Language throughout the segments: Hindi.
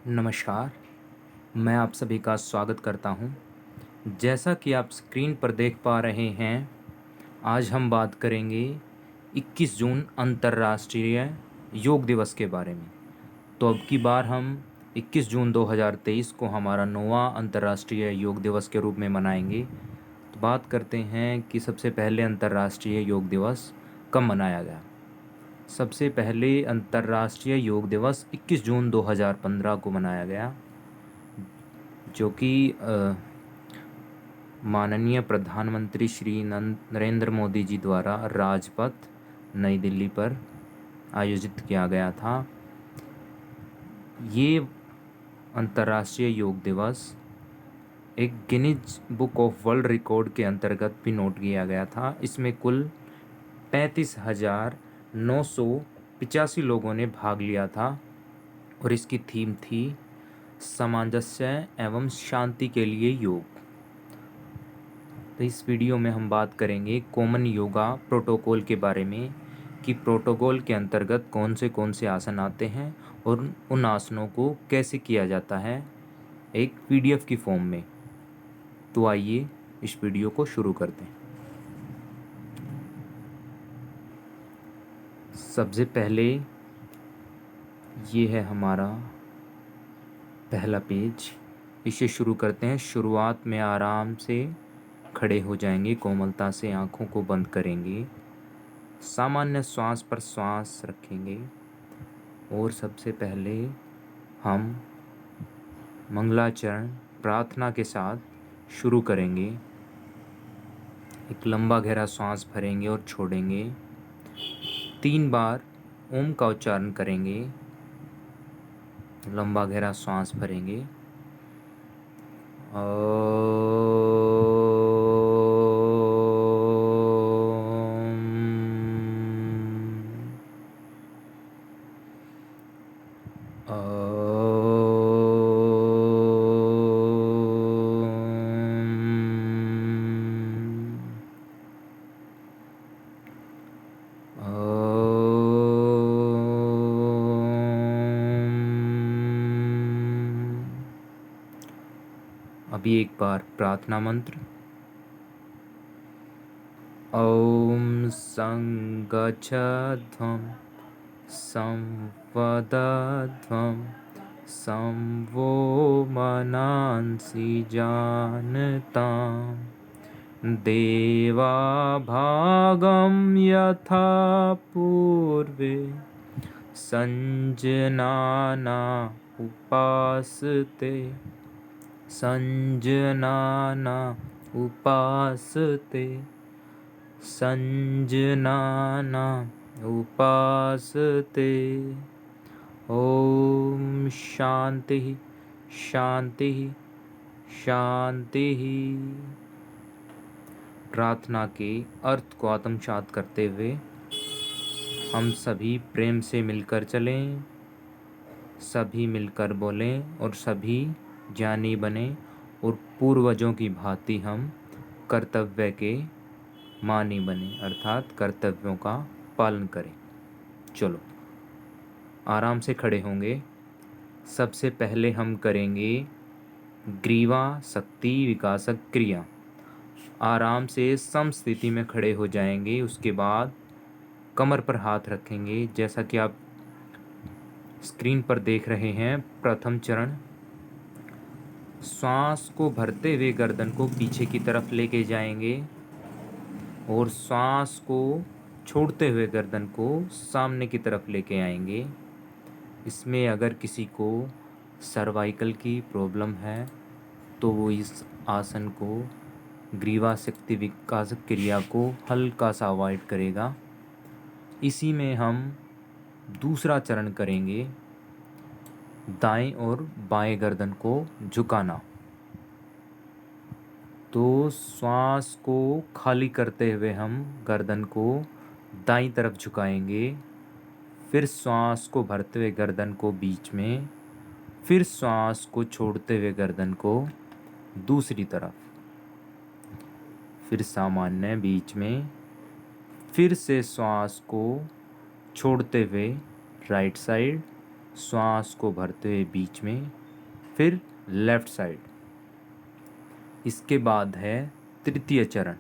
नमस्कार, मैं आप सभी का स्वागत करता हूँ। जैसा कि आप स्क्रीन पर देख पा रहे हैं, आज हम बात करेंगे 21 जून अंतर्राष्ट्रीय योग दिवस के बारे में। तो अब की बार हम 21 जून 2023 को हमारा 9वां अंतर्राष्ट्रीय योग दिवस के रूप में मनाएंगे। तो बात करते हैं कि सबसे पहले अंतर्राष्ट्रीय योग दिवस कब मनाया गया। सबसे पहले अंतर्राष्ट्रीय योग दिवस 21 जून 2015 को मनाया गया, जो कि माननीय प्रधानमंत्री श्री नरेंद्र मोदी जी द्वारा राजपथ नई दिल्ली पर आयोजित किया गया था। ये अंतर्राष्ट्रीय योग दिवस एक Guinness book of world record के अंतर्गत भी नोट किया गया था। इसमें कुल 35,985 लोगों ने भाग लिया था और इसकी थीम थी सामंजस्य एवं शांति के लिए योग। तो इस वीडियो में हम बात करेंगे कॉमन योगा प्रोटोकॉल के बारे में कि प्रोटोकॉल के अंतर्गत कौन से आसन आते हैं और उन आसनों को कैसे किया जाता है एक पीडीएफ की फॉर्म में। तो आइए इस वीडियो को शुरू करते हैं। सबसे पहले ये है हमारा पहला पेज। इसे शुरू करते हैं। शुरुआत में आराम से खड़े हो जाएंगे, कोमलता से आँखों को बंद करेंगे, सामान्य श्वास पर श्वास रखेंगे और सबसे पहले हम मंगलाचरण प्रार्थना के साथ शुरू करेंगे। एक लंबा गहरा श्वास भरेंगे और छोड़ेंगे। 3 बार ओम का उच्चारण करेंगे। लंबा गहरा श्वास भरेंगे अभी एक बार प्रार्थना मंत्र। ओम संगच्छध्वं संवदध्वं संवो मनांसि जानतां देवा भागं यथा पूर्वे संजनाना उपासते संजनाना उपासते संजनाना उपासते। ओम शांति शांति शांति। प्रार्थना के अर्थ को आत्मसात करते हुए हम सभी प्रेम से मिलकर चलें, सभी मिलकर बोलें और सभी ज्ञानी बने और पूर्वजों की भांति हम कर्तव्य के मानी बने, अर्थात कर्तव्यों का पालन करें। चलो आराम से खड़े होंगे। सबसे पहले हम करेंगे ग्रीवा शक्ति विकासक क्रिया। आराम से समस्थिति में खड़े हो जाएंगे। उसके बाद कमर पर हाथ रखेंगे जैसा कि आप स्क्रीन पर देख रहे हैं। प्रथम चरण, श्वास को भरते हुए गर्दन को पीछे की तरफ लेके जाएंगे और श्वास को छोड़ते हुए गर्दन को सामने की तरफ लेके आएंगे। इसमें अगर किसी को सर्वाइकल की प्रॉब्लम है तो वो इस आसन को, ग्रीवा शक्ति विकास क्रिया को हल्का सा अवॉइड करेगा। इसी में हम दूसरा चरण करेंगे, दाएं और बाएं गर्दन को झुकाना। तो श्वास को खाली करते हुए हम गर्दन को दाईं तरफ झुकाएंगे, फिर श्वास को भरते हुए गर्दन को बीच में, फिर श्वास को छोड़ते हुए गर्दन को दूसरी तरफ, फिर सामान्य बीच में, फिर से श्वास को छोड़ते हुए राइट साइड, श्वास को भरते हुए बीच में, फिर लेफ्ट साइड। इसके बाद है तृतीय चरण।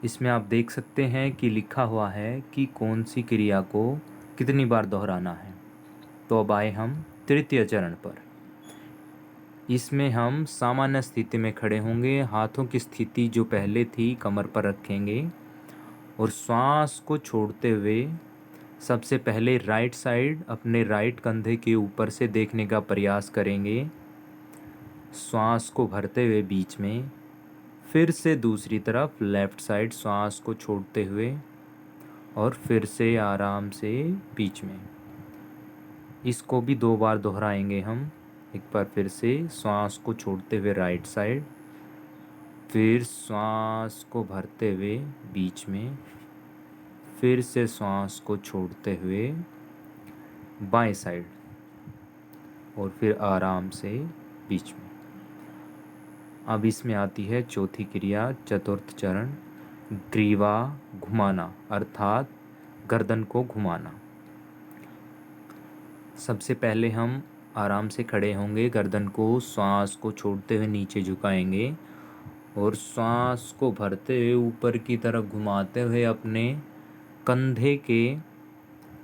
इसमें आप देख सकते हैं कि लिखा हुआ है कि कौन सी क्रिया को कितनी बार दोहराना है। तो अब आए हम तृतीय चरण पर। इसमें हम सामान्य स्थिति में खड़े होंगे, हाथों की स्थिति जो पहले थी कमर पर रखेंगे और श्वास को छोड़ते हुए सबसे पहले राइट साइड अपने राइट कंधे के ऊपर से देखने का प्रयास करेंगे, श्वास को भरते हुए बीच में, फिर से दूसरी तरफ लेफ़्ट साइड श्वास को छोड़ते हुए और फिर से आराम से बीच में। इसको भी 2 बार दोहराएंगे हम। एक बार फिर से श्वास को छोड़ते हुए राइट साइड, फिर श्वास को भरते हुए बीच में, फिर से श्वास को छोड़ते हुए बाएं साइड और फिर आराम से बीच में। अब इसमें आती है चौथी क्रिया, चतुर्थ चरण, ग्रीवा घुमाना अर्थात गर्दन को घुमाना। सबसे पहले हम आराम से खड़े होंगे, गर्दन को श्वास को छोड़ते हुए नीचे झुकाएंगे और श्वास को भरते हुए ऊपर की तरफ घुमाते हुए अपने कंधे के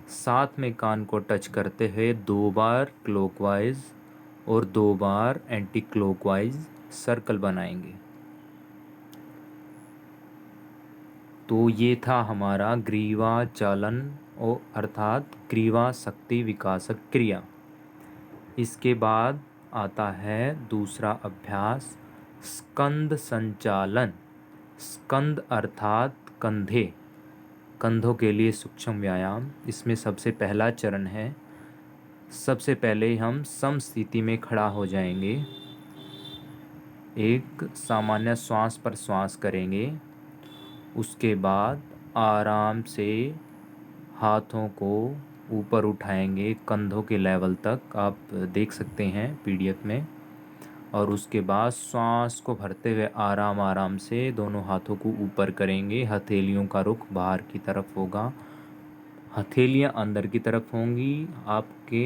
साथ में कान को टच करते हुए 2 बार क्लॉकवाइज और 2 बार एंटी क्लॉकवाइज सर्कल बनाएंगे। तो ये था हमारा ग्रीवा चालन और अर्थात ग्रीवा शक्ति विकासक क्रिया। इसके बाद आता है दूसरा अभ्यास, स्कंद संचालन। स्कंद अर्थात कंधे, कंधों के लिए सूक्ष्म व्यायाम। इसमें सबसे पहला चरण है, सबसे पहले हम समस्थिति में खड़ा हो जाएंगे, एक सामान्य श्वास पर श्वास करेंगे। उसके बाद आराम से हाथों को ऊपर उठाएंगे कंधों के लेवल तक, आप देख सकते हैं पीडीएफ में। और उसके बाद श्वास को भरते हुए आराम आराम से दोनों हाथों को ऊपर करेंगे। हथेलियों का रुख बाहर की तरफ होगा, हथेलियां अंदर की तरफ होंगी, आपके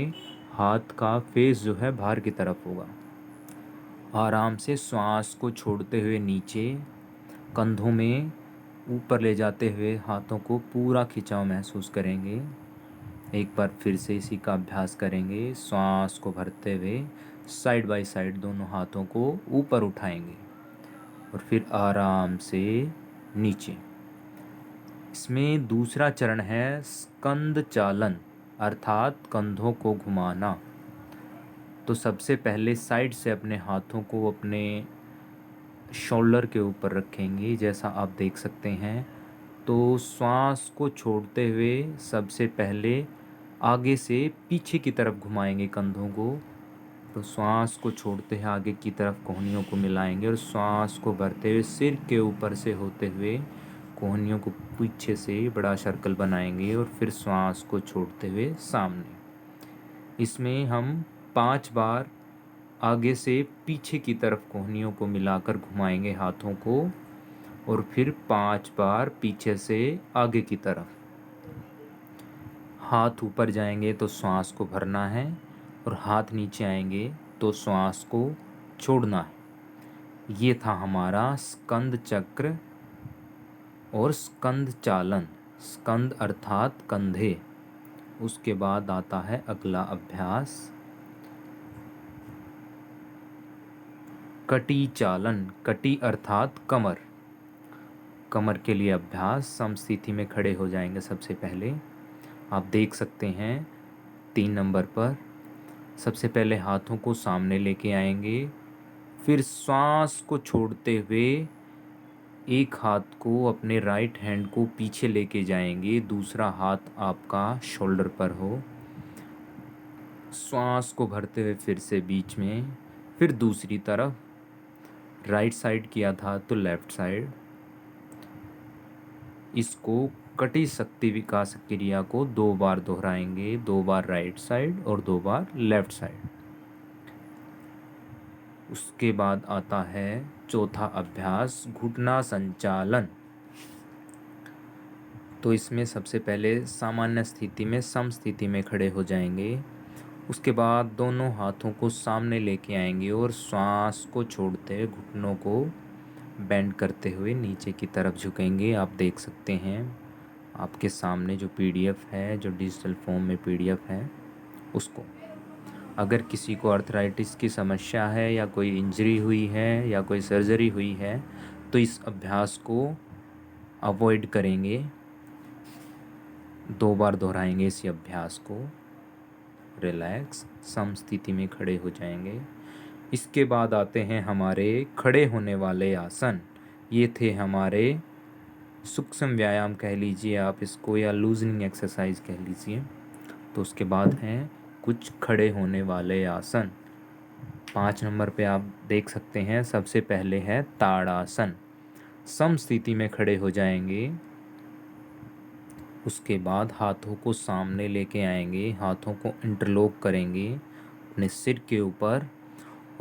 हाथ का फेस जो है बाहर की तरफ होगा। आराम से श्वास को छोड़ते हुए नीचे कंधों में ऊपर ले जाते हुए हाथों को पूरा खिंचाव महसूस करेंगे। एक बार फिर से इसी का अभ्यास करेंगे। श्वास को भरते हुए साइड बाय साइड दोनों हाथों को ऊपर उठाएंगे और फिर आराम से नीचे। इसमें दूसरा चरण है स्कंद चालन अर्थात कंधों को घुमाना। तो सबसे पहले साइड से अपने हाथों को अपने शोल्डर के ऊपर रखेंगे, जैसा आप देख सकते हैं। तो श्वास को छोड़ते हुए सबसे पहले आगे से पीछे की तरफ घुमाएंगे कंधों को। तो श्वास को छोड़ते हैं आगे की तरफ कोहनियों को मिलाएंगे और श्वास को भरते हुए सिर के ऊपर से होते हुए कोहनियों को पीछे से बड़ा सर्कल बनाएंगे और फिर श्वास को छोड़ते हुए सामने। इसमें हम 5 बार आगे से पीछे की तरफ कोहनियों को मिलाकर घुमाएंगे हाथों को और फिर 5 बार पीछे से आगे की तरफ। हाथ ऊपर जाएंगे तो श्वास को भरना है और हाथ नीचे आएंगे तो श्वास को छोड़ना है। ये था हमारा स्कंद चक्र और स्कंद चालन। स्कंद अर्थात कंधे। उसके बाद आता है अगला अभ्यास, कटी चालन। कटी अर्थात कमर। कमर के लिए अभ्यास, समस्थिति में खड़े हो जाएंगे। सबसे पहले आप देख सकते हैं 3 नंबर पर सबसे पहले हाथों को सामने लेके आएंगे, फिर श्वास को छोड़ते हुए एक हाथ को अपने राइट हैंड को पीछे लेके जाएंगे, दूसरा हाथ आपका शोल्डर पर हो। श्वास को भरते हुए फिर से बीच में, फिर दूसरी तरफ, राइट साइड किया था तो लेफ्ट साइड। इसको कटी शक्ति विकास क्रिया को 2 बार दोहराएंगे, 2 बार राइट साइड और 2 बार लेफ्ट साइड। उसके बाद आता है चौथा अभ्यास, घुटना संचालन। तो इसमें सबसे पहले सामान्य स्थिति में समस्थिति में खड़े हो जाएंगे। उसके बाद दोनों हाथों को सामने लेके आएंगे और श्वास को छोड़ते हुए घुटनों को बेंड करते हुए नीचे की तरफ झुकेंगे। आप देख सकते हैं आपके सामने जो पीडीएफ है, जो डिजिटल फॉर्म में पीडीएफ है उसको। अगर किसी को अर्थराइटिस की समस्या है या कोई इंजरी हुई है या कोई सर्जरी हुई है तो इस अभ्यास को अवॉइड करेंगे, 2 बार दोहराएंगे इस अभ्यास को। रिलैक्स, सम स्थिति में खड़े हो जाएंगे। इसके बाद आते हैं हमारे खड़े होने वाले आसन। ये थे हमारे सूक्ष्म व्यायाम कह लीजिए आप इसको, या लूजनिंग एक्सरसाइज कह लीजिए। तो उसके बाद हैं कुछ खड़े होने वाले आसन। 5 नंबर पे आप देख सकते हैं, सबसे पहले है ताड़ासन। सम स्थिति में खड़े हो जाएंगे। उसके बाद हाथों को सामने लेके आएंगे, हाथों को इंटरलॉक करेंगे अपने सिर के ऊपर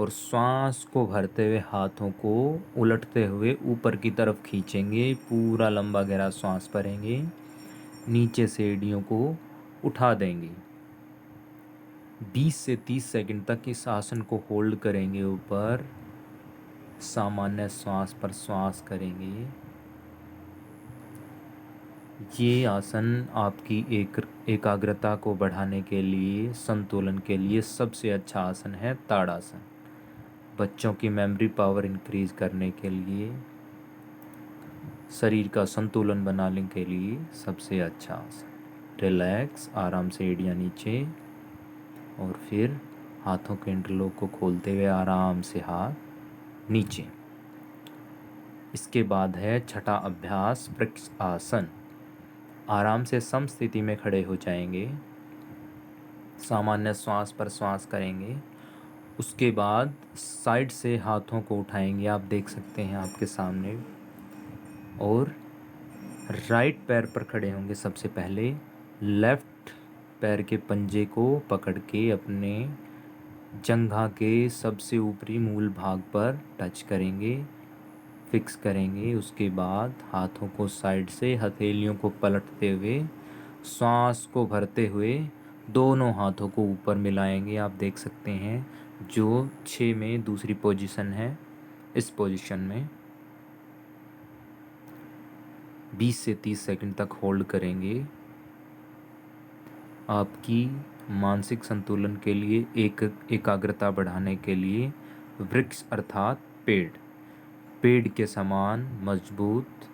और श्वास को भरते हुए हाथों को उलटते हुए ऊपर की तरफ खींचेंगे। पूरा लंबा गहरा श्वास भरेंगे, नीचे से एड़ियों को उठा देंगे। 20 से 30 सेकंड तक इस आसन को होल्ड करेंगे ऊपर। सामान्य श्वास पर श्वास करेंगे। ये आसन आपकी एकाग्रता को बढ़ाने के लिए, संतुलन के लिए सबसे अच्छा आसन है ताड़ासन। बच्चों की मेमोरी पावर इंक्रीज करने के लिए, शरीर का संतुलन बनाने के लिए सबसे अच्छा आसन। रिलैक्स, आराम से एड़ियाँ नीचे और फिर हाथों के इंटरलॉक को खोलते हुए आराम से हाथ नीचे। इसके बाद है छठा अभ्यास वृक्ष आसन। आराम से सम स्थिति में खड़े हो जाएंगे, सामान्य श्वास पर श्वास करेंगे। उसके बाद साइड से हाथों को उठाएंगे, आप देख सकते हैं आपके सामने, और राइट पैर पर खड़े होंगे। सबसे पहले लेफ्ट पैर के पंजे को पकड़ के अपने जंघा के सबसे ऊपरी मूल भाग पर टच करेंगे, फिक्स करेंगे। उसके बाद हाथों को साइड से हथेलियों को पलटते हुए श्वास को भरते हुए दोनों हाथों को ऊपर मिलाएंगे। आप देख सकते हैं जो 6 में दूसरी पोजीशन है, इस पोजीशन में 20 से 30 सेकंड तक होल्ड करेंगे। आपकी मानसिक संतुलन के लिए, एकाग्रता बढ़ाने के लिए वृक्ष अर्थात पेड़ के समान मजबूत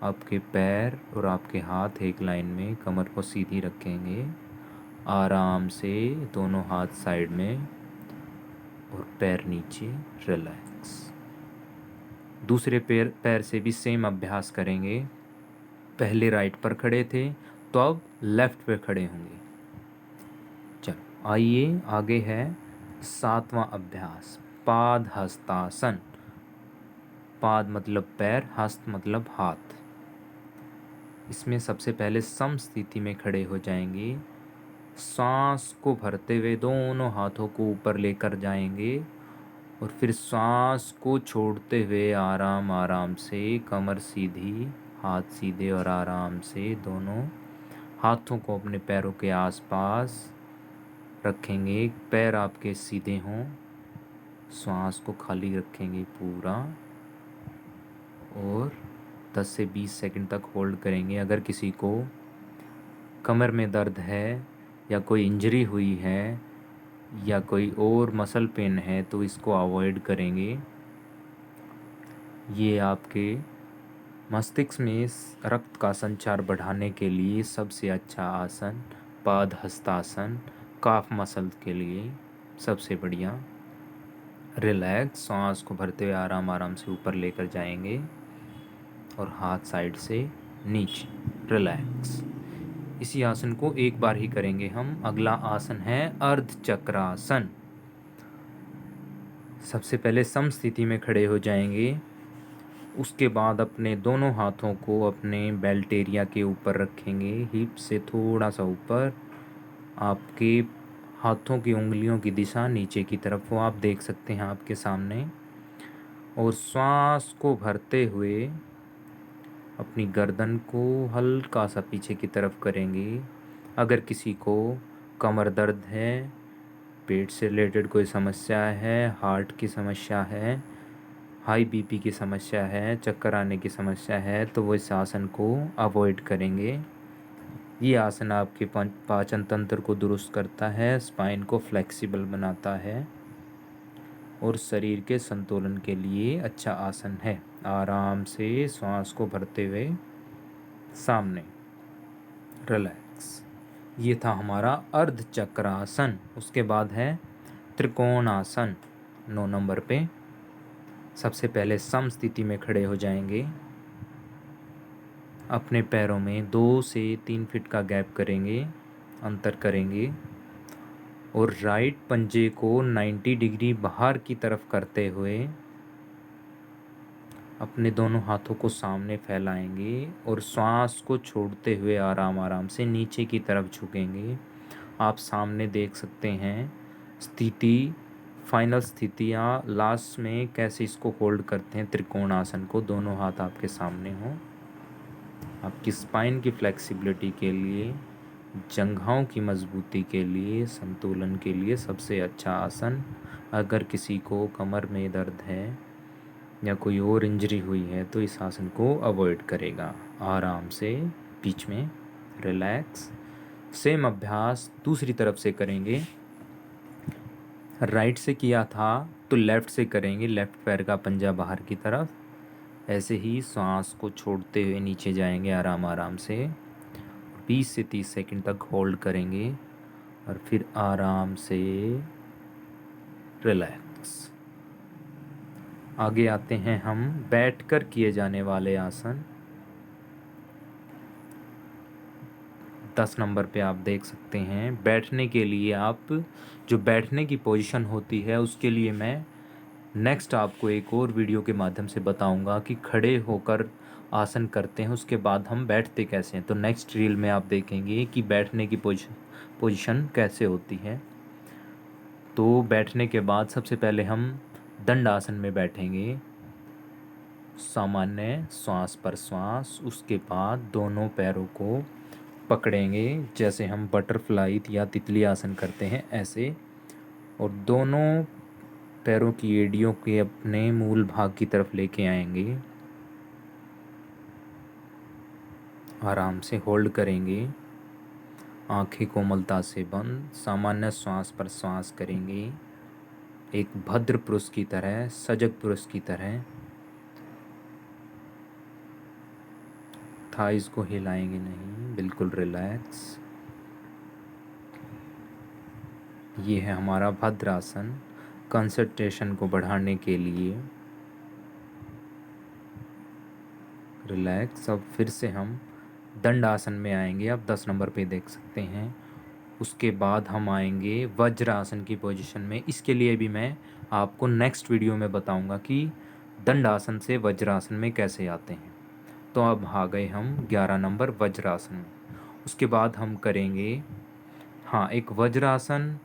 आपके पैर और आपके हाथ एक लाइन में कमर को सीधी रखेंगे। आराम से दोनों हाथ साइड में और पैर नीचे। रिलैक्स। दूसरे पैर से भी सेम अभ्यास करेंगे। पहले राइट पर खड़े थे तो अब लेफ्ट पे खड़े होंगे। चलो आइए आगे है 7वां अभ्यास पाद हस्तासन। पाद मतलब पैर, हस्त मतलब हाथ। इसमें सबसे पहले सम स्थिति में खड़े हो जाएंगे, सांस को भरते हुए दोनों हाथों को ऊपर लेकर जाएंगे और फिर सांस को छोड़ते हुए आराम आराम से कमर सीधी, हाथ सीधे और आराम से दोनों हाथों को अपने पैरों के आसपास रखेंगे। पैर आपके सीधे हों, सांस को खाली रखेंगे पूरा और 10 से 20 सेकंड तक होल्ड करेंगे। अगर किसी को कमर में दर्द है या कोई इंजरी हुई है या कोई और मसल पेन है तो इसको अवॉइड करेंगे। ये आपके मस्तिष्क में रक्त का संचार बढ़ाने के लिए सबसे अच्छा आसन पाद हस्तासन, काफ मसल के लिए सबसे बढ़िया। रिलैक्स, सांस को भरते हुए आराम आराम से ऊपर लेकर जाएंगे और हाथ साइड से नीचे। रिलैक्स। इसी आसन को एक बार ही करेंगे हम। अगला आसन है अर्ध चक्रासन। सबसे पहले सम स्थिति में खड़े हो जाएंगे। उसके बाद अपने दोनों हाथों को अपने बेल्ट एरिया के ऊपर रखेंगे, हिप से थोड़ा सा ऊपर। आपके हाथों की उंगलियों की दिशा नीचे की तरफ वो आप देख सकते हैं आपके सामने। और श्वास को भरते हुए अपनी गर्दन को हल्का सा पीछे की तरफ करेंगे। अगर किसी को कमर दर्द है पेट से रिलेटेड कोई समस्या है, हार्ट की समस्या है, हाई बीपी की समस्या है, चक्कर आने की समस्या है, तो वो इस आसन को अवॉइड करेंगे। ये आसन आपके पाचन तंत्र को दुरुस्त करता है, स्पाइन को फ्लेक्सिबल बनाता है और शरीर के संतुलन के लिए अच्छा आसन है। आराम से सांस को भरते हुए सामने रिलैक्स। ये था हमारा अर्ध चक्रासन। उसके बाद है त्रिकोणासन। 9 नंबर पे सबसे पहले सम स्थिति में खड़े हो जाएंगे। अपने पैरों में 2 से 3 फीट का गैप करेंगे, अंतर करेंगे और राइट पंजे को 90 डिग्री बाहर की तरफ करते हुए अपने दोनों हाथों को सामने फैलाएंगे और श्वास को छोड़ते हुए आराम आराम से नीचे की तरफ झुकेंगे। आप सामने देख सकते हैं स्थिति, फाइनल स्थितियाँ लास्ट में कैसे इसको होल्ड करते हैं त्रिकोण आसन को। दोनों हाथ आपके सामने हों। आपकी स्पाइन की फ्लेक्सिबिलिटी के लिए, जंघाओं की मजबूती के लिए, संतुलन के लिए सबसे अच्छा आसन। अगर किसी को कमर में दर्द है या कोई और इंजरी हुई है तो इस आसन को अवॉइड करेगा। आराम से बीच में रिलैक्स। सेम अभ्यास दूसरी तरफ से करेंगे। राइट से किया था तो लेफ़्ट से करेंगे, लेफ़्ट पैर का पंजा बाहर की तरफ। ऐसे ही सांस को छोड़ते हुए नीचे जाएंगे आराम आराम से। 20 से 30 सेकंड तक होल्ड करेंगे और फिर आराम से रिलैक्स। आगे आते हैं हम बैठकर किए जाने वाले आसन। 10 नंबर पे आप देख सकते हैं। बैठने के लिए आप जो बैठने की पोजीशन होती है उसके लिए मैं नेक्स्ट आपको एक और वीडियो के माध्यम से बताऊंगा कि खड़े होकर आसन करते हैं उसके बाद हम बैठते कैसे हैं। तो नेक्स्ट रील में आप देखेंगे कि बैठने की पोजीशन कैसे होती है। तो बैठने के बाद सबसे पहले हम दंड आसन में बैठेंगे, सामान्य श्वास पर श्वास। उसके बाद दोनों पैरों को पकड़ेंगे जैसे हम बटरफ्लाई या तितली आसन करते हैं ऐसे, और दोनों पैरों की एड़ियों के अपने मूल भाग की तरफ लेके आएंगे। आराम से होल्ड करेंगे, आंखें कोमलता से बंद, सामान्य श्वास पर श्वास करेंगे एक भद्र पुरुष की तरह, सजग पुरुष की तरह। थाइस को हिलाएंगे नहीं, बिल्कुल रिलैक्स। ये है हमारा भद्रासन, कंसंट्रेशन को बढ़ाने के लिए। रिलैक्स। अब फिर से हम दंड आसन में आएंगे। आप 10 नंबर पे देख सकते हैं। उसके बाद हम आएंगे वज्रासन की पोजीशन में। इसके लिए भी मैं आपको नेक्स्ट वीडियो में बताऊंगा कि दंड आसन से वज्रासन में कैसे आते हैं। तो अब आ गए हम 11 नंबर वज्रासन में। उसके बाद हम करेंगे एक वज्रासन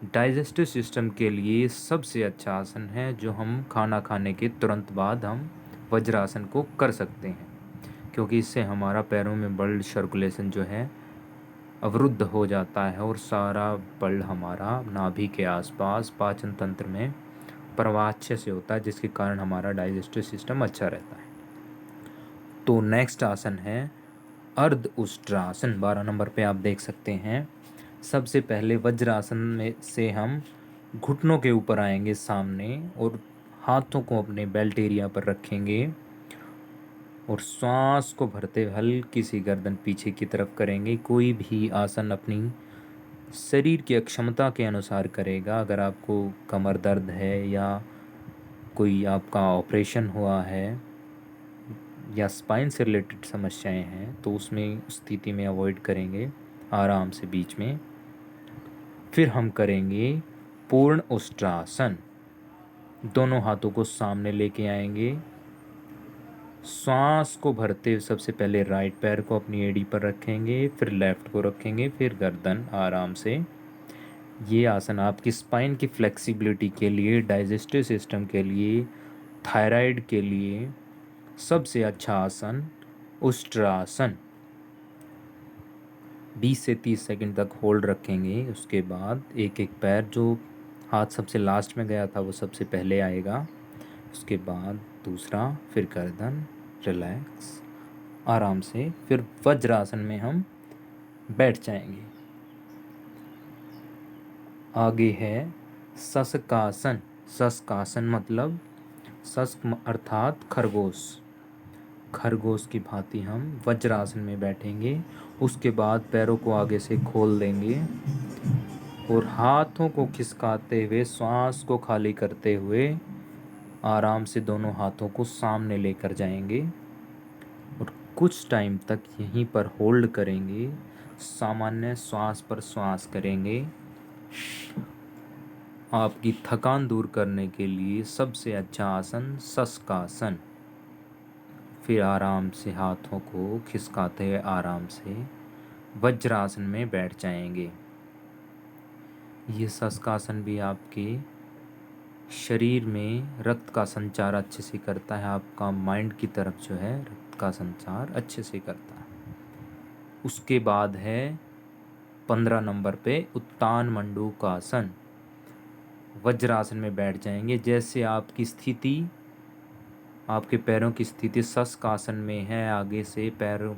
डाइजेस्टिव सिस्टम के लिए सबसे अच्छा आसन है, जो हम खाना खाने के तुरंत बाद हम वज्रासन को कर सकते हैं, क्योंकि इससे हमारा पैरों में ब्लड सर्कुलेशन जो है अवरुद्ध हो जाता है और सारा ब्लड हमारा नाभि के आसपास पाचन तंत्र में प्रवाह अच्छे से होता है, जिसके कारण हमारा डाइजेस्टिव सिस्टम अच्छा रहता है। तो नेक्स्ट आसन है अर्ध उष्ट्रासन। 12 नंबर पे आप देख सकते हैं। सबसे पहले वज्रासन में से हम घुटनों के ऊपर आएंगे सामने और हाथों को अपने बेल्ट एरिया पर रखेंगे और श्वास को भरते हुए हल्की सी गर्दन पीछे की तरफ करेंगे। कोई भी आसन अपनी शरीर की अक्षमता के अनुसार करेगा। अगर आपको कमर दर्द है या कोई आपका ऑपरेशन हुआ है या स्पाइन से रिलेटेड समस्याएं हैं तो उसमें स्थिति में अवॉइड करेंगे आराम से बीच में। फिर हम करेंगे पूर्ण उष्ट्रासन। दोनों हाथों को सामने लेके आएंगे, श्वास को भरते हुए सबसे पहले राइट पैर को अपनी एड़ी पर रखेंगे, फिर लेफ़्ट को रखेंगे, फिर गर्दन आराम से। ये आसन आपकी स्पाइन की फ्लेक्सिबिलिटी के लिए, डाइजेस्टिव सिस्टम के लिए, थायराइड के लिए सबसे अच्छा आसन उष्ट्रासन। 20 से 30 सेकंड तक होल्ड रखेंगे। उसके बाद एक एक पैर, जो हाथ सबसे लास्ट में गया था वो सबसे पहले आएगा, उसके बाद दूसरा, फिर गर्दन, रिलैक्स, आराम से। फिर वज्रासन में हम बैठ जाएंगे। आगे है शशकासन। शशकासन मतलब शस्क अर्थात खरगोश। खरगोश की भांति हम वज्रासन में बैठेंगे। उसके बाद पैरों को आगे से खोल देंगे और हाथों को खिसकाते हुए, श्वास को खाली करते हुए आराम से दोनों हाथों को सामने लेकर जाएंगे और कुछ टाइम तक यहीं पर होल्ड करेंगे। सामान्य श्वास पर श्वास करेंगे। आपकी थकान दूर करने के लिए सबसे अच्छा आसन शशकासन। फिर आराम से हाथों को खिसकाते हुए आराम से वज्रासन में बैठ जाएंगे। ये शशकासन भी आपके शरीर में रक्त का संचार अच्छे से करता है। आपका माइंड की तरफ जो है रक्त का संचार अच्छे से करता है। उसके बाद है 15 नंबर पे उत्तान मंडूकासन। वज्रासन में बैठ जाएंगे। जैसे आपकी स्थिति, आपके पैरों की स्थिति शशकासन में है, आगे से पैरों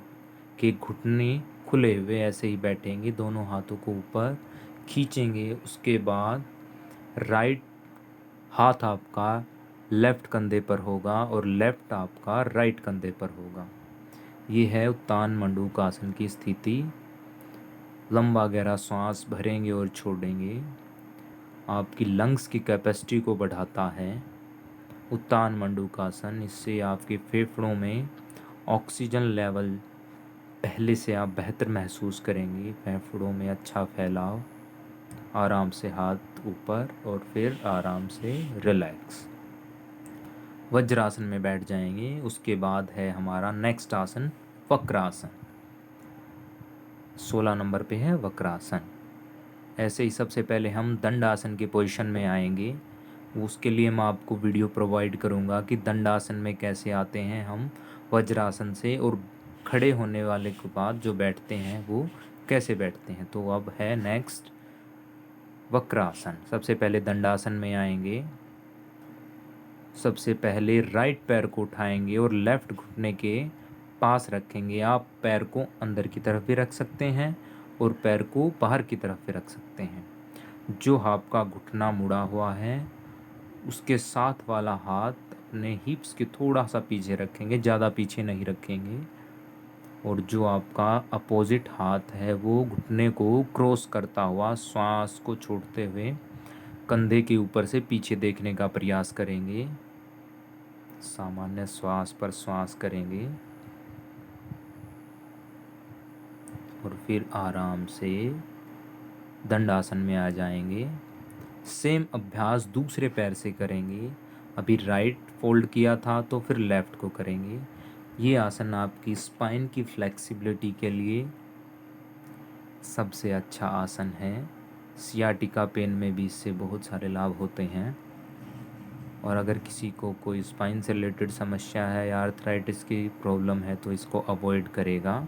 के घुटने खुले हुए ऐसे ही बैठेंगे, दोनों हाथों को ऊपर खींचेंगे। उसके बाद राइट हाथ आपका लेफ्ट कंधे पर होगा और लेफ्ट आपका राइट कंधे पर होगा। ये है उत्तान मंडूकासन की स्थिति। लंबा गहरा सांस भरेंगे और छोड़ेंगे। आपकी लंग्स की कैपेसिटी को बढ़ाता है उत्तान मंडूकासन। इससे आपके फेफड़ों में ऑक्सीजन लेवल पहले से आप बेहतर महसूस करेंगे। फेफड़ों में अच्छा फैलाव। आराम से हाथ ऊपर और फिर आराम से रिलैक्स। वज्रासन में बैठ जाएंगे। उसके बाद है हमारा नेक्स्ट आसन वक्रासन। 16 नंबर पे है वक्रासन। ऐसे ही सबसे पहले हम दंडासन के पोजीशन में आएंगे। उसके लिए मैं आपको वीडियो प्रोवाइड करूंगा कि दंडासन में कैसे आते हैं हम वज्रासन से, और खड़े होने वाले के बाद जो बैठते हैं वो कैसे बैठते हैं। तो अब है नेक्स्ट वक्रासन। सबसे पहले दंडासन में आएंगे। सबसे पहले राइट पैर को उठाएंगे और लेफ्ट घुटने के पास रखेंगे। आप पैर को अंदर की तरफ भी रख सकते हैं और पैर को बाहर की तरफ भी रख सकते हैं। जो आपका घुटना मुड़ा हुआ है उसके साथ वाला हाथ अपने हिप्स के थोड़ा सा पीछे रखेंगे, ज़्यादा पीछे नहीं रखेंगे। और जो आपका अपोजिट हाथ है वो घुटने को क्रॉस करता हुआ श्वास को छोड़ते हुए कंधे के ऊपर से पीछे देखने का प्रयास करेंगे। सामान्य श्वास पर श्वास करेंगे और फिर आराम से दंडासन में आ जाएंगे। सेम अभ्यास दूसरे पैर से करेंगे। अभी राइट फोल्ड किया था तो फिर लेफ़्ट को करेंगे। ये आसन आपकी स्पाइन की फ्लेक्सिबिलिटी के लिए सबसे अच्छा आसन है। सियाटिका पेन में भी इससे बहुत सारे लाभ होते हैं। और अगर किसी को कोई स्पाइन से रिलेटेड समस्या है या आर्थराइटिस की प्रॉब्लम है तो इसको अवॉइड करेगा।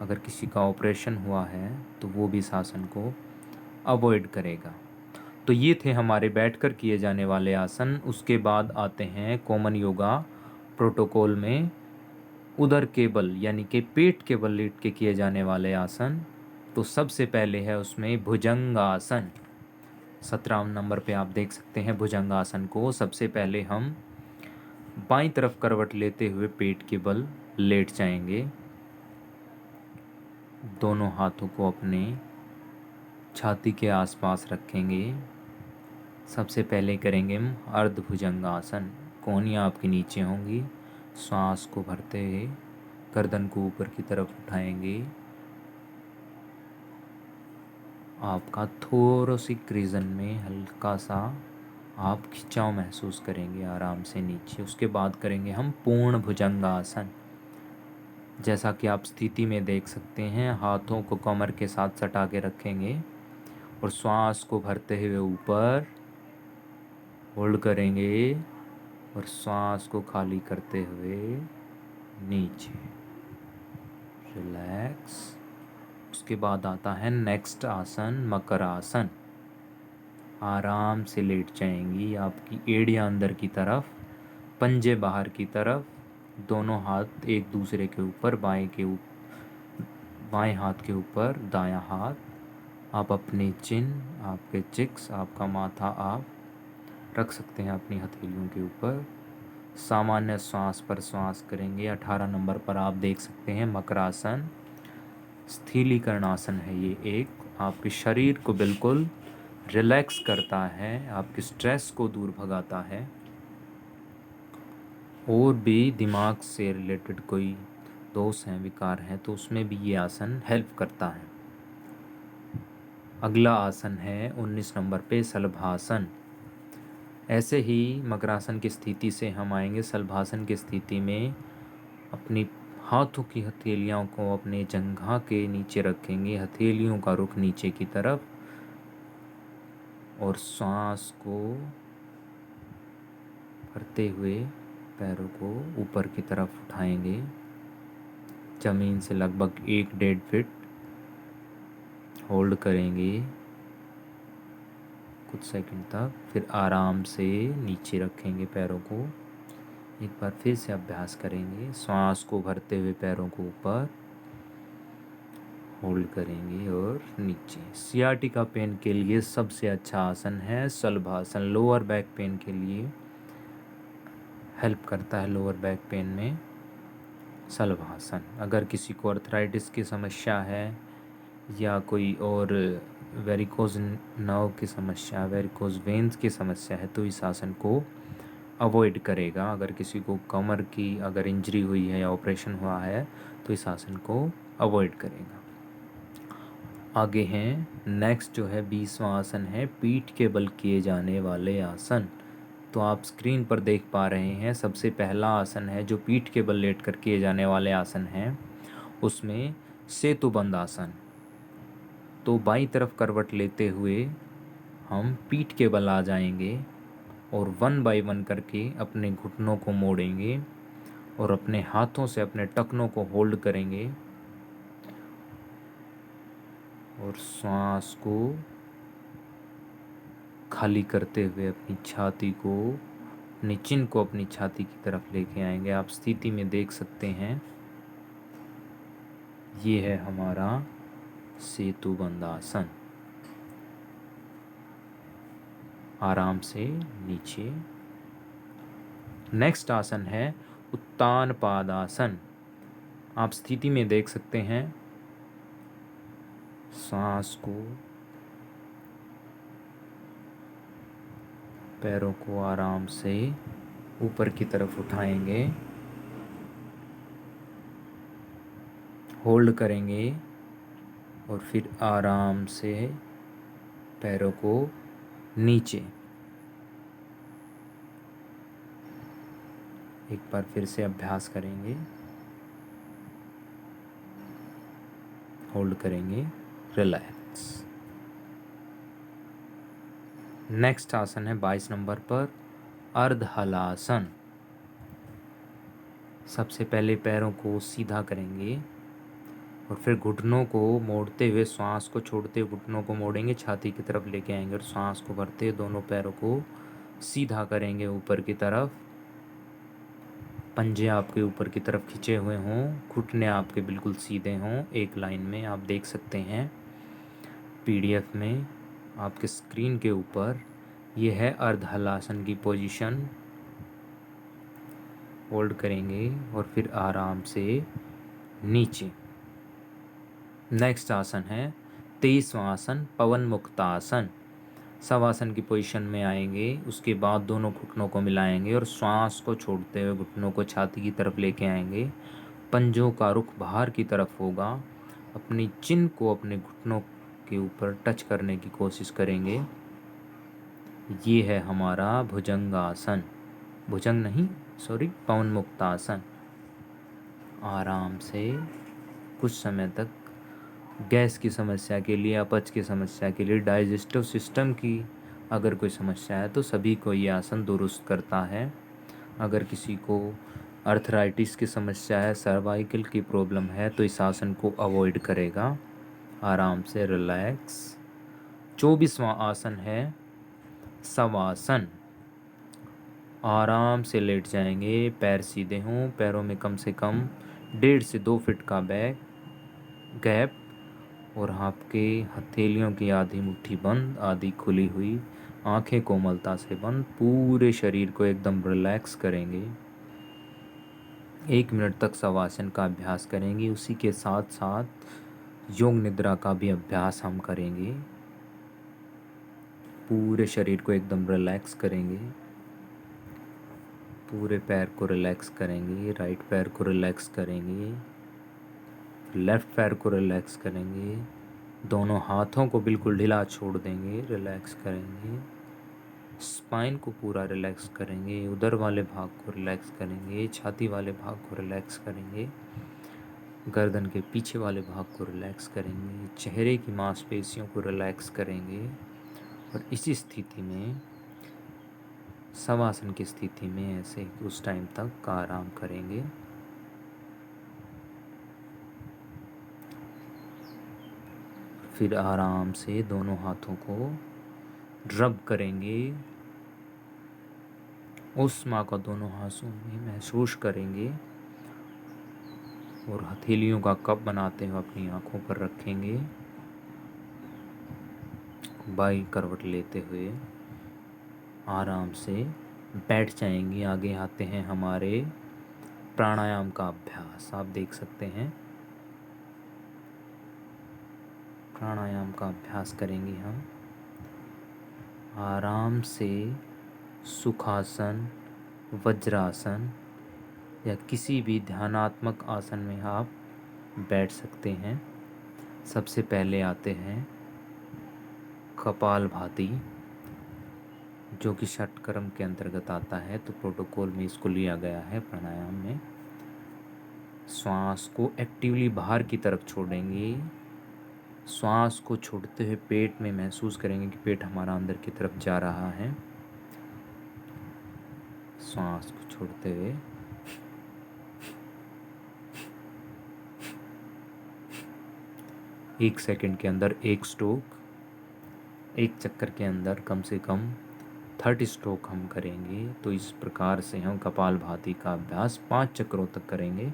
अगर किसी का ऑपरेशन हुआ है तो वो भी इस आसन को अवॉइड करेगा। तो ये थे हमारे बैठकर किए जाने वाले आसन। उसके बाद आते हैं कॉमन योगा प्रोटोकॉल में उदर के बल यानी कि पेट के बल लेट के किए जाने वाले आसन। तो सबसे पहले है उसमें भुजंगासन। 17 नंबर पे आप देख सकते हैं भुजंगासन को। सबसे पहले हम बाईं तरफ करवट लेते हुए पेट के बल लेट जाएंगे। दोनों हाथों को अपने छाती के आसपास रखेंगे। सबसे पहले करेंगे हम अर्ध भुजंगासन। कोहनियाँ आपकी नीचे होंगी। सांस को भरते हुए गर्दन को ऊपर की तरफ उठाएंगे। आपका थोरोसिक रीजन में हल्का सा आप खिंचाव महसूस करेंगे आराम से नीचे। उसके बाद करेंगे हम पूर्ण भुजंगासन। जैसा कि आप स्थिति में देख सकते हैं, हाथों को कमर के साथ सटा के रखेंगे और श्वास को भरते हुए ऊपर होल्ड करेंगे और श्वास को खाली करते हुए नीचे रिलैक्स। उसके बाद आता है नेक्स्ट आसन मकर आसन। आराम से लेट जाएंगी, आपकी एड़ियाँ अंदर की तरफ, पंजे बाहर की तरफ, दोनों हाथ एक दूसरे के ऊपर, बाएं हाथ के ऊपर दायां हाथ। आप अपने चिन, आपके चिक्स, आपका माथा आप रख सकते हैं अपनी हथेलियों के ऊपर। सामान्य श्वास पर श्वास करेंगे। 18 नंबर पर आप देख सकते हैं मकरासन, स्थिरीकरण आसन है ये एक। आपके शरीर को बिल्कुल रिलैक्स करता है, आपके स्ट्रेस को दूर भगाता है। और भी दिमाग से रिलेटेड कोई दोष हैं, विकार हैं, तो उसमें भी ये आसन हेल्प करता है। अगला आसन है 19 नंबर पे शलभासन। ऐसे ही मकरासन की स्थिति से हम आएंगे शलभासन की स्थिति में। अपनी हाथों की हथेलियों को अपने जंघा के नीचे रखेंगे, हथेलियों का रुख नीचे की तरफ, और सांस को भरते हुए पैरों को ऊपर की तरफ उठाएंगे, ज़मीन से लगभग 1-1.5 फीट होल्ड करेंगे कुछ सेकंड तक। फिर आराम से नीचे रखेंगे पैरों को। एक बार फिर से अभ्यास करेंगे, सांस को भरते हुए पैरों को ऊपर होल्ड करेंगे और नीचे। सियाटिका पेन के लिए सबसे अच्छा आसन है शलभासन। लोअर बैक पेन के लिए हेल्प करता है, लोअर बैक पेन में शलभासन। अगर किसी को अर्थराइटिस की समस्या है या कोई और वेरिकोज नर्व की समस्या, वेरिकोज वेन्स की समस्या है, तो इस आसन को अवॉइड करेगा। अगर किसी को कमर की अगर इंजरी हुई है या ऑपरेशन हुआ है तो इस आसन को अवॉइड करेगा। आगे हैं नेक्स्ट जो है 20वां आसन है पीठ के बल किए जाने वाले आसन। तो आप स्क्रीन पर देख पा रहे हैं, सबसे पहला आसन है जो पीठ के बल लेट कर किए जाने वाले आसन हैं, उसमें सेतुबंद आसन। तो बाईं तरफ करवट लेते हुए हम पीठ के बल आ जाएंगे और 1 बाय 1 करके अपने घुटनों को मोड़ेंगे और अपने हाथों से अपने टखनों को होल्ड करेंगे और सांस को खाली करते हुए अपनी छाती को, अपनी चिन को अपनी छाती की तरफ लेके आएंगे। आप स्थिति में देख सकते हैं, ये है हमारा सेतुबंद आसन। आराम से नीचे। नेक्स्ट आसन है उत्तान पादासन। आप स्थिति में देख सकते हैं, सांस को, पैरों को आराम से ऊपर की तरफ उठाएंगे, होल्ड करेंगे और फिर आराम से पैरों को नीचे। एक बार फिर से अभ्यास करेंगे, होल्ड करेंगे, रिलैक्स। नेक्स्ट आसन है 22 नंबर पर अर्धहलासन। सबसे पहले पैरों को सीधा करेंगे और फिर घुटनों को मोड़ते हुए, श्वास को छोड़ते हुए घुटनों को मोड़ेंगे, छाती की तरफ लेके आएंगे और श्वास को भरते दोनों पैरों को सीधा करेंगे ऊपर की तरफ। पंजे आपके ऊपर की तरफ खिंचे हुए हों, घुटने आपके बिल्कुल सीधे हों, एक लाइन में। आप देख सकते हैं पीडीएफ में आपके स्क्रीन के ऊपर, ये है अर्धहलासन की पोजीशन। होल्ड करेंगे और फिर आराम से नीचे। नेक्स्ट आसन है 23वां आसन पवन मुक्तासन। शवासन की पोजीशन में आएंगे, उसके बाद दोनों घुटनों को मिलाएंगे और श्वास को छोड़ते हुए घुटनों को छाती की तरफ लेके आएंगे। पंजों का रुख बाहर की तरफ होगा। अपनी चिन को अपने घुटनों के ऊपर टच करने की कोशिश करेंगे। ये है हमारा भुजंगासन, भुजंग नहीं सॉरी पवन मुक्तासन। आराम से कुछ समय तक गैस की समस्या के लिए, अपच की समस्या के लिए, डाइजेस्टिव सिस्टम की अगर कोई समस्या है तो सभी को ये आसन दुरुस्त करता है। अगर किसी को अर्थराइटिस की समस्या है, सर्वाइकल की प्रॉब्लम है, तो इस आसन को अवॉइड करेगा। आराम से रिलैक्स। 24वां आसन है शवासन। आराम से लेट जाएंगे, पैर सीधे हों, पैरों में कम से कम 1.5 से 2 फीट का गैप, और आपके हथेलियों की आधी मुट्ठी बंद, आधी खुली हुई, आंखें कोमलता से बंद, पूरे शरीर को एकदम रिलैक्स करेंगे। 1 मिनट तक शवासन का अभ्यास करेंगे। उसी के साथ साथ योग निद्रा का भी अभ्यास हम करेंगे। पूरे शरीर को एकदम रिलैक्स करेंगे। पूरे पैर को रिलैक्स करेंगे, राइट पैर को रिलैक्स करेंगे, लेफ्ट पैर को रिलैक्स करेंगे, दोनों हाथों को बिल्कुल ढीला छोड़ देंगे, रिलैक्स करेंगे, स्पाइन को पूरा रिलैक्स करेंगे, उदर वाले भाग को रिलैक्स करेंगे, छाती वाले भाग को रिलैक्स करेंगे, गर्दन के पीछे वाले भाग को रिलैक्स करेंगे, चेहरे की मांसपेशियों को रिलैक्स करेंगे। और इसी स्थिति में, शवासन की स्थिति में ऐसे कुछ टाइम तक आराम करेंगे। फिर आराम से दोनों हाथों को रब करेंगे, ऊष्मा को दोनों हाथों में महसूस करेंगे, और हथेलियों का कप बनाते हुए अपनी आंखों पर रखेंगे। बाई करवट लेते हुए आराम से बैठ जाएंगे। आगे आते हैं हमारे प्राणायाम का अभ्यास। आप देख सकते हैं प्राणायाम का अभ्यास करेंगे हम। आराम से सुखासन, वज्रासन या किसी भी ध्यानात्मक आसन में आप बैठ सकते हैं। सबसे पहले आते हैं कपालभाति, जो कि षटकर्म के अंतर्गत आता है, तो प्रोटोकॉल में इसको लिया गया है प्राणायाम में। श्वास को एक्टिवली बाहर की तरफ छोड़ेंगे। श्वास को छोड़ते हुए पेट में महसूस करेंगे कि पेट हमारा अंदर की तरफ जा रहा है। श्वास को छोड़ते हुए एक सेकंड के अंदर एक स्ट्रोक, एक चक्कर के अंदर कम से कम 30 स्ट्रोक हम करेंगे। तो इस प्रकार से हम कपालभाति का अभ्यास 5 चक्रों तक करेंगे।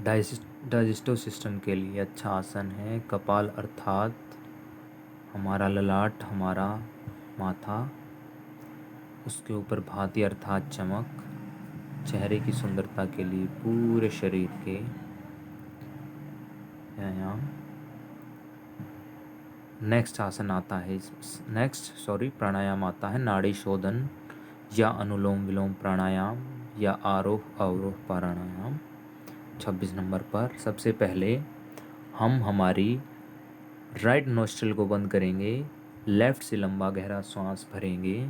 डाइजेस्टिव सिस्टम के लिए अच्छा आसन है। कपाल अर्थात हमारा ललाट, हमारा माथा, उसके ऊपर भाति अर्थात चमक, चेहरे की सुंदरता के लिए पूरे शरीर के व्यायाम। नेक्स्ट आसन आता है, प्राणायाम आता है नाड़ी शोधन या अनुलोम विलोम प्राणायाम या आरोह अवरोह प्राणायाम। 26 नंबर पर सबसे पहले हम हमारी राइट नोस्ट्रिल को बंद करेंगे, लेफ्ट से लंबा गहरा सांस भरेंगे,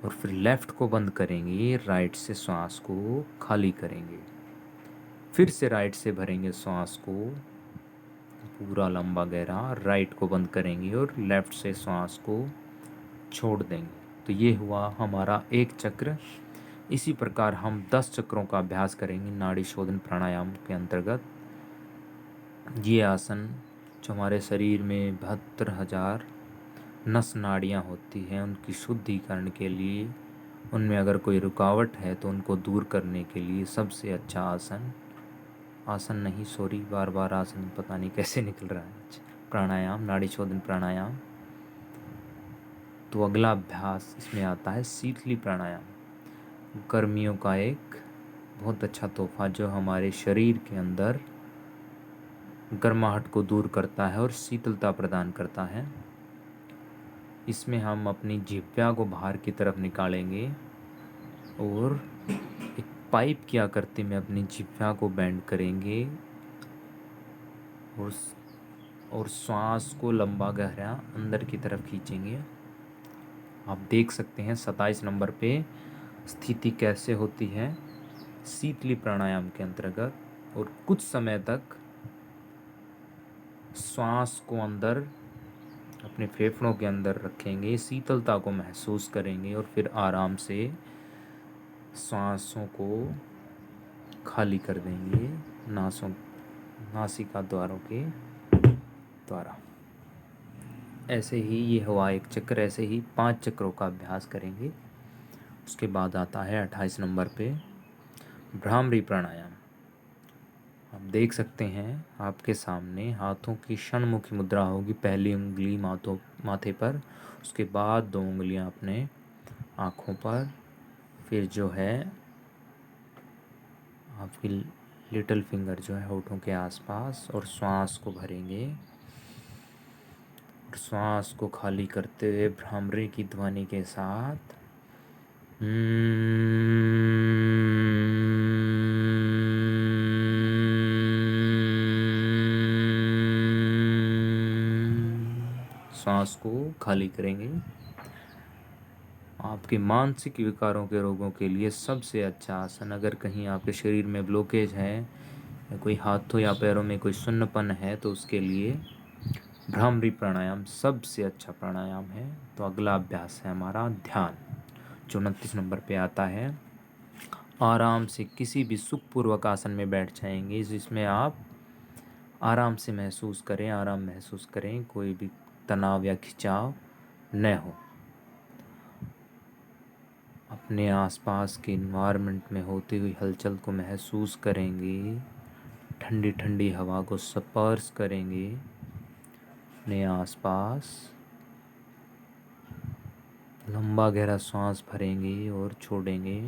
और फिर लेफ्ट को बंद करेंगे, राइट से सांस को खाली करेंगे। फिर से राइट से भरेंगे सांस को पूरा लंबा गहरा, राइट को बंद करेंगे और लेफ्ट से सांस को छोड़ देंगे। तो ये हुआ हमारा एक चक्र। इसी प्रकार हम 10 चक्रों का अभ्यास करेंगे नाड़ी शोधन प्राणायाम के अंतर्गत। ये आसन जो हमारे शरीर में 72,000 नस नाड़ियाँ होती हैं, उनकी शुद्धिकरण के लिए, उनमें अगर कोई रुकावट है तो उनको दूर करने के लिए सबसे अच्छा बार बार आसन पता नहीं कैसे निकल रहा है, प्राणायाम, नाड़ी शोधन प्राणायाम। तो अगला अभ्यास इसमें आता है शीतली प्राणायाम। गर्मियों का एक बहुत अच्छा तोहफा जो हमारे शरीर के अंदर गर्माहट को दूर करता है और शीतलता प्रदान करता है। इसमें हम अपनी जिह्वा को बाहर की तरफ निकालेंगे और एक पाइप की आकृति में अपनी जिह्वा को बेंड करेंगे और श्वास को लंबा गहरा अंदर की तरफ खींचेंगे। आप देख सकते हैं 27 नंबर पे स्थिति कैसे होती है शीतली प्राणायाम के अंतर्गत। और कुछ समय तक श्वास को अंदर अपने फेफड़ों के अंदर रखेंगे, शीतलता को महसूस करेंगे और फिर आराम से सांसों को खाली कर देंगे। नासिका द्वारों के द्वारा। ऐसे ही ये हुआ एक चक्र, ऐसे ही 5 चक्रों का अभ्यास करेंगे। उसके बाद आता है 28 नंबर पे भ्रामरी प्राणायाम। आप देख सकते हैं आपके सामने हाथों की षणमुखी मुद्रा होगी। पहली उंगली माथे पर, उसके बाद 2 उंगलियां अपने आँखों पर, फिर जो है आपकी लिटिल फिंगर जो है होठों के आसपास, और श्वास को भरेंगे। और श्वास को खाली करते हुए भ्रामरी की ध्वनि के साथ श्वास को खाली करेंगे। आपके मानसिक विकारों के रोगों के लिए सबसे अच्छा आसन, अगर कहीं आपके शरीर में ब्लॉकेज है या कोई हाथों या पैरों में कोई सुन्नपन है, तो उसके लिए भ्रामरी प्राणायाम सबसे अच्छा प्राणायाम है। तो अगला अभ्यास है हमारा ध्यान, जो 29 नंबर पे आता है। आराम से किसी भी सुखपूर्वक आसन में बैठ जाएंगे, जिसमें आप आराम से महसूस करें, आराम महसूस करें, कोई भी तनाव या खिंचाव न हो। अपने आसपास के इन्वायरमेंट में होती हुई हलचल को महसूस करेंगे, ठंडी ठंडी हवा को स्पर्श करेंगे अपने आसपास। लंबा गहरा सांस भरेंगे और छोड़ेंगे।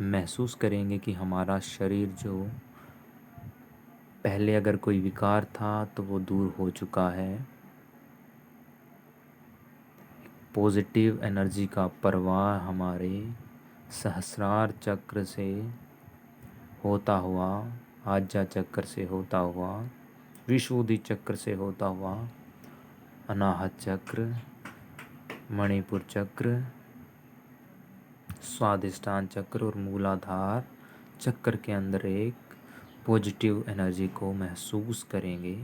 महसूस करेंगे कि हमारा शरीर जो पहले अगर कोई विकार था तो वो दूर हो चुका है। पॉजिटिव एनर्जी का प्रवाह हमारे सहस्रार चक्र से होता हुआ, आज्ञा चक्र से होता हुआ, विशुद्धि चक्र से होता हुआ, अनाहत चक्र, मणिपुर चक्र, स्वादिष्टान चक्र और मूलाधार चक्र के अंदर एक पॉजिटिव एनर्जी को महसूस करेंगे।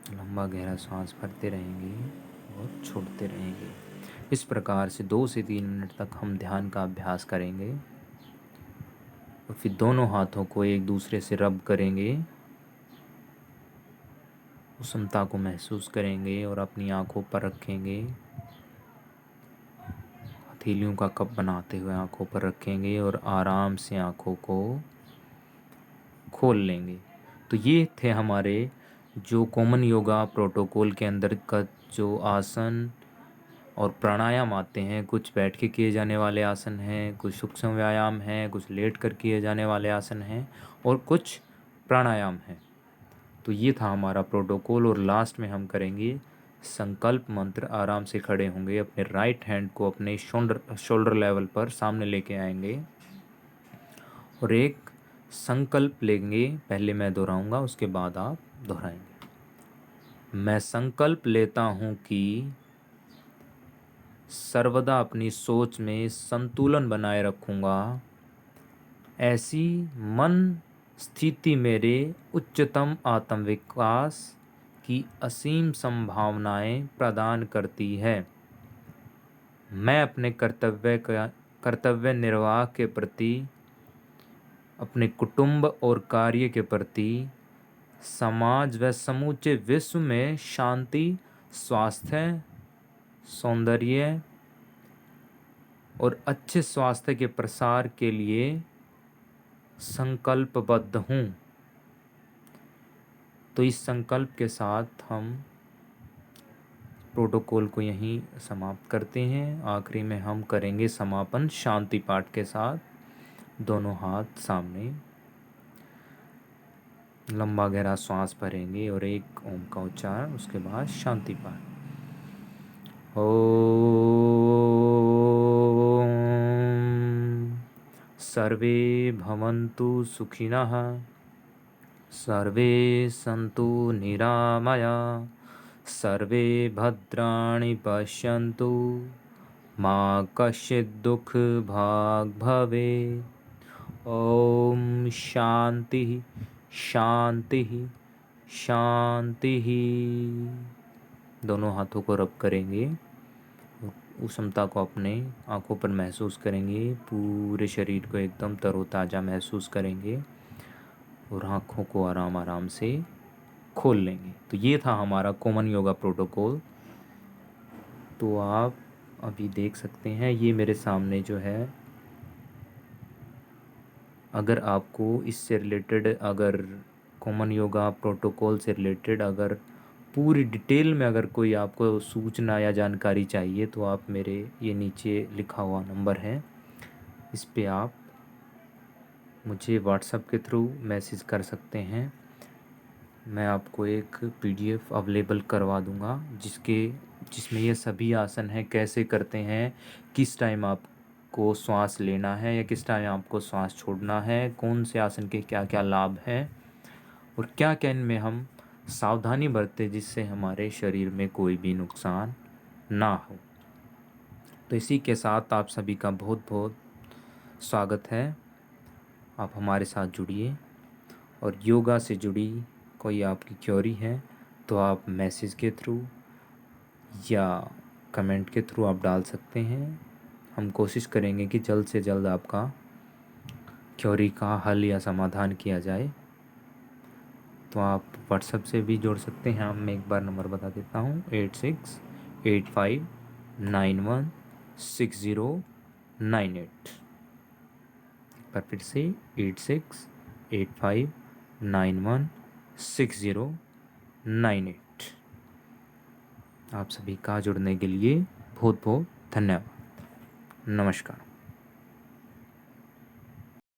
लंबा गहरा सांस भरते रहेंगे और छोड़ते रहेंगे। इस प्रकार से 2 से 3 मिनट तक हम ध्यान का अभ्यास करेंगे। और फिर दोनों हाथों को एक दूसरे से रब करेंगे, उष्णता को महसूस करेंगे और अपनी आंखों पर रखेंगे। हथेलियों का कप बनाते हुए आंखों पर रखेंगे और आराम से आंखों को खोल लेंगे। तो ये थे हमारे जो कॉमन योगा प्रोटोकॉल के अंतर्गत जो आसन और प्राणायाम आते हैं। कुछ बैठ के किए जाने वाले आसन हैं, कुछ सूक्ष्म व्यायाम हैं, कुछ लेट कर किए जाने वाले आसन हैं, और कुछ प्राणायाम हैं। तो ये था हमारा प्रोटोकॉल। और लास्ट में हम करेंगे संकल्प मंत्र। आराम से खड़े होंगे, अपने राइट हैंड को अपने शोल्डर लेवल पर सामने लेके आएंगे और एक संकल्प लेंगे। पहले मैं दोहराऊंगा, उसके बाद आप दोहराएंगे। मैं संकल्प लेता हूँ कि सर्वदा अपनी सोच में संतुलन बनाए रखूँगा। ऐसी मन स्थिति मेरे उच्चतम आत्मविकास की असीम संभावनाएं प्रदान करती है। मैं अपने कर्तव्य निर्वाह के प्रति, अपने कुटुंब और कार्य के प्रति, समाज व समूचे विश्व में शांति, स्वास्थ्य, सौंदर्य और अच्छे स्वास्थ्य के प्रसार के लिए संकल्पबद्ध हूँ। तो इस संकल्प के साथ हम प्रोटोकॉल को यहीं समाप्त करते हैं। आखिरी में हम करेंगे समापन शांति पाठ के साथ। दोनों हाथ सामने, लंबा गहरा श्वास भरेंगे और एक ओम का उच्चारण, उसके बाद शांति पाठ। ओम। सर्वे भवन्तु सुखिनः, सर्वे सन्तु निरामया, सर्वे भद्राणि पश्यन्तु, मा कश्चित् दुःख भाग् भवेत्। ओम शांति शांति शांति। दोनों हाथों को रब करेंगे, उस क्षमता को अपने आँखों पर महसूस करेंगे, पूरे शरीर को एकदम तरोताज़ा महसूस करेंगे और आँखों को आराम आराम से खोल लेंगे। तो ये था हमारा कॉमन योगा प्रोटोकॉल। तो आप अभी देख सकते हैं ये मेरे सामने जो है, अगर आपको इससे रिलेटेड, अगर कॉमन योगा प्रोटोकॉल से रिलेटेड अगर पूरी डिटेल में अगर कोई आपको सूचना या जानकारी चाहिए तो आप मेरे ये नीचे लिखा हुआ नंबर है, इस पे आप मुझे व्हाट्सएप के थ्रू मैसेज कर सकते हैं। मैं आपको एक पीडीएफ अवेलेबल करवा दूंगा जिसमें ये सभी आसन हैं, कैसे करते हैं, किस टाइम आपको श्वास लेना है या किस टाइम आपको श्वास छोड़ना है, कौन से आसन के क्या क्या लाभ हैं और क्या क्या इनमें हम सावधानी बरतें जिससे हमारे शरीर में कोई भी नुकसान ना हो। तो इसी के साथ आप सभी का बहुत बहुत स्वागत है। आप हमारे साथ जुड़िए और योगा से जुड़ी कोई आपकी क्वेरी है तो आप मैसेज के थ्रू या कमेंट के थ्रू आप डाल सकते हैं। हम कोशिश करेंगे कि जल्द से जल्द आपका क्वेरी का हल या समाधान किया जाए। तो आप व्हाट्सएप से भी जोड़ सकते हैं। मैं एक बार नंबर बता देता हूँ, 8685916098। एक बार फिर से 8685916098। आप सभी का जुड़ने के लिए बहुत बहुत धन्यवाद। नमस्कार।